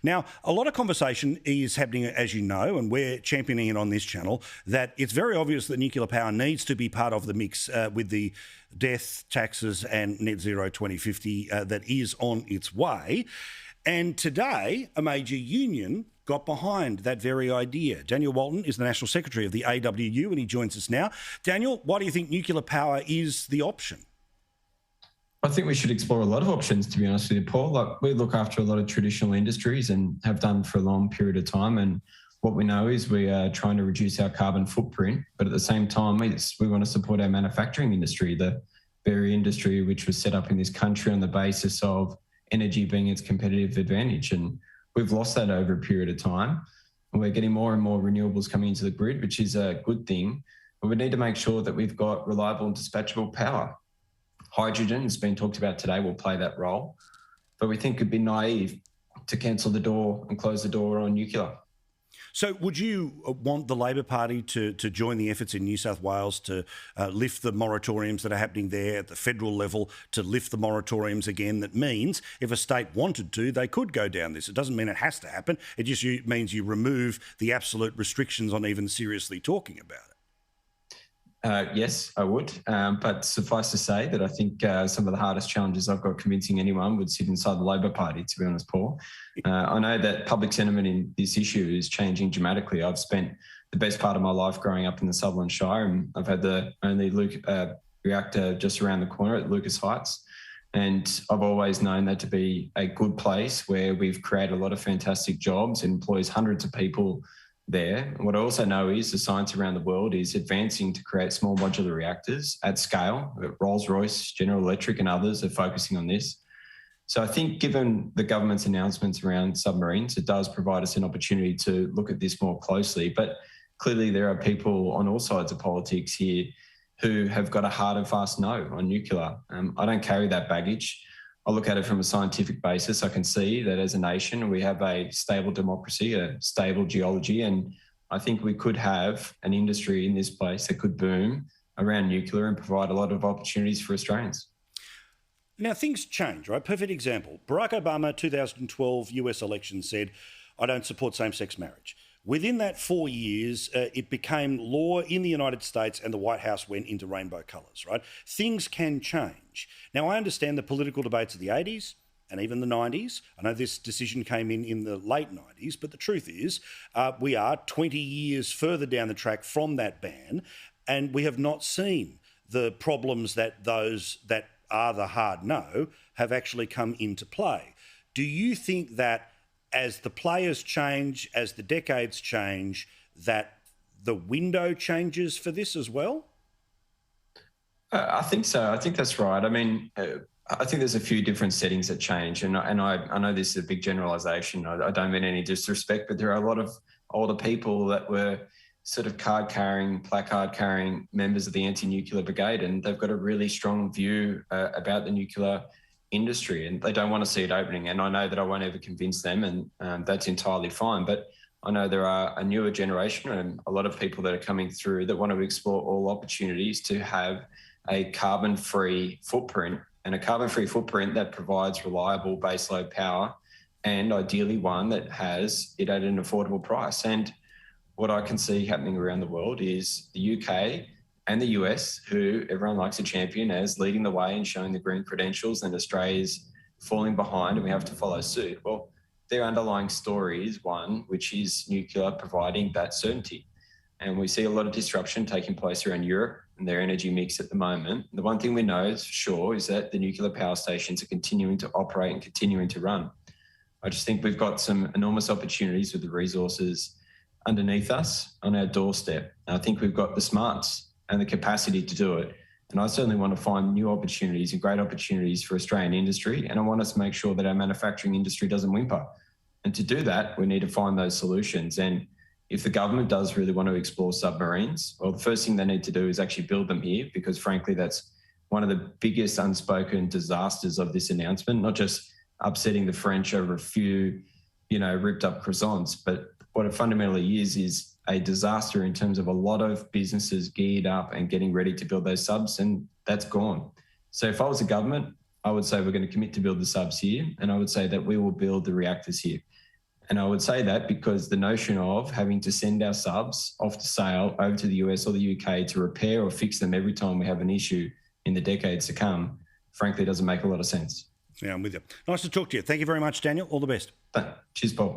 Now, a lot of conversation is happening, as you know, and we're championing it on this channel, that it's very obvious that nuclear power needs to be part of the mix with the death, taxes and net zero 2050 that is on its way. And today, a major union got behind that very idea. Daniel Walton is the National Secretary of the AWU and he joins us now. Daniel, why do you think nuclear power is the option? I think we should explore a lot of options, to be honest with you, Paul. Like, we look after a lot of traditional industries and have done for a long period of time. And what we know is we are trying to reduce our carbon footprint, but at the same time, we want to support our manufacturing industry, the very industry which was set up in this country on the basis of energy being its competitive advantage. And we've lost that over a period of time. And we're getting more and more renewables coming into the grid, which is a good thing. But we need to make sure that we've got reliable and dispatchable power. Hydrogen has been talked about today, will play that role. But we think it'd be naive to cancel the door and close the door on nuclear. So would you want the Labor Party to join the efforts in New South Wales to lift the moratoriums that are happening there at the federal level, to lift the moratoriums again? That means if a state wanted to, they could go down this. It doesn't mean it has to happen. It just means you remove the absolute restrictions on even seriously talking about it. Yes, I would. But suffice to say that I think some of the hardest challenges I've got convincing anyone would sit inside the Labor Party, to be honest, Paul. I know that public sentiment in this issue is changing dramatically. I've spent the best part of my life growing up in the Sutherland Shire, and I've had the only reactor just around the corner at AUKUS Heights. And I've always known that to be a good place where we've created a lot of fantastic jobs, it employs hundreds of people there. And what I also know is the science around the world is advancing to create small modular reactors at scale. Rolls-Royce, General Electric and others are focusing on this. So I think given the government's announcements around submarines, it does provide us an opportunity to look at this more closely. But clearly there are people on all sides of politics here who have got a hard and fast no on nuclear. I don't carry that baggage. I look at it from a scientific basis. I can see that as a nation, we have a stable democracy, a stable geology, and I think we could have an industry in this place that could boom around nuclear and provide a lot of opportunities for Australians. Now, things change, right? Perfect example. Barack Obama, 2012 US election said, I don't support same-sex marriage. Within that 4 years, it became law in the United States and the White House went into rainbow colours, right? Things can change. Now, I understand the political debates of the 80s and even the 90s. I know this decision came in the late 90s, but the truth is we are 20 years further down the track from that ban and we have not seen the problems that those that are the hard no have actually come into play. Do you think that as the players change, as the decades change, that the window changes for this as well? I think so. I think that's right. I mean, I think there's a few different settings that change. And I know this is a big generalisation. I don't mean any disrespect, but there are a lot of older people that were sort of placard-carrying members of the anti-nuclear brigade, and they've got a really strong view about the nuclear industry and they don't want to see it opening. And I know that I won't ever convince them and that's entirely fine. But I know there are a newer generation and a lot of people that are coming through that want to explore all opportunities to have a carbon-free footprint and a carbon-free footprint that provides reliable baseload power and ideally one that has it at an affordable price. And what I can see happening around the world is the UK and the US, who everyone likes to champion as leading the way and showing the green credentials, and Australia's falling behind and we have to follow suit. Well, their underlying story is one which is nuclear providing that certainty. And we see a lot of disruption taking place around Europe and their energy mix at the moment. The one thing we know is for sure is that the nuclear power stations are continuing to operate and continuing to run. I just think we've got some enormous opportunities with the resources underneath us on our doorstep. And I think we've got the smarts and the capacity to do it. And I certainly want to find new opportunities and great opportunities for Australian industry. And I want us to make sure that our manufacturing industry doesn't whimper. And to do that, we need to find those solutions. And if the government does really want to explore submarines, well, the first thing they need to do is actually build them here, because frankly, that's one of the biggest unspoken disasters of this announcement, not just upsetting the French over a few, ripped up croissants, but what it fundamentally is a disaster in terms of a lot of businesses geared up and getting ready to build those subs, and that's gone. So if I was a government, I would say we're going to commit to build the subs here, and I would say that we will build the reactors here. And I would say that because the notion of having to send our subs off to sail over to the US or the UK to repair or fix them every time we have an issue in the decades to come, frankly, doesn't make a lot of sense. Yeah, I'm with you. Nice to talk to you. Thank you very much, Daniel. All the best. Cheers, Paul.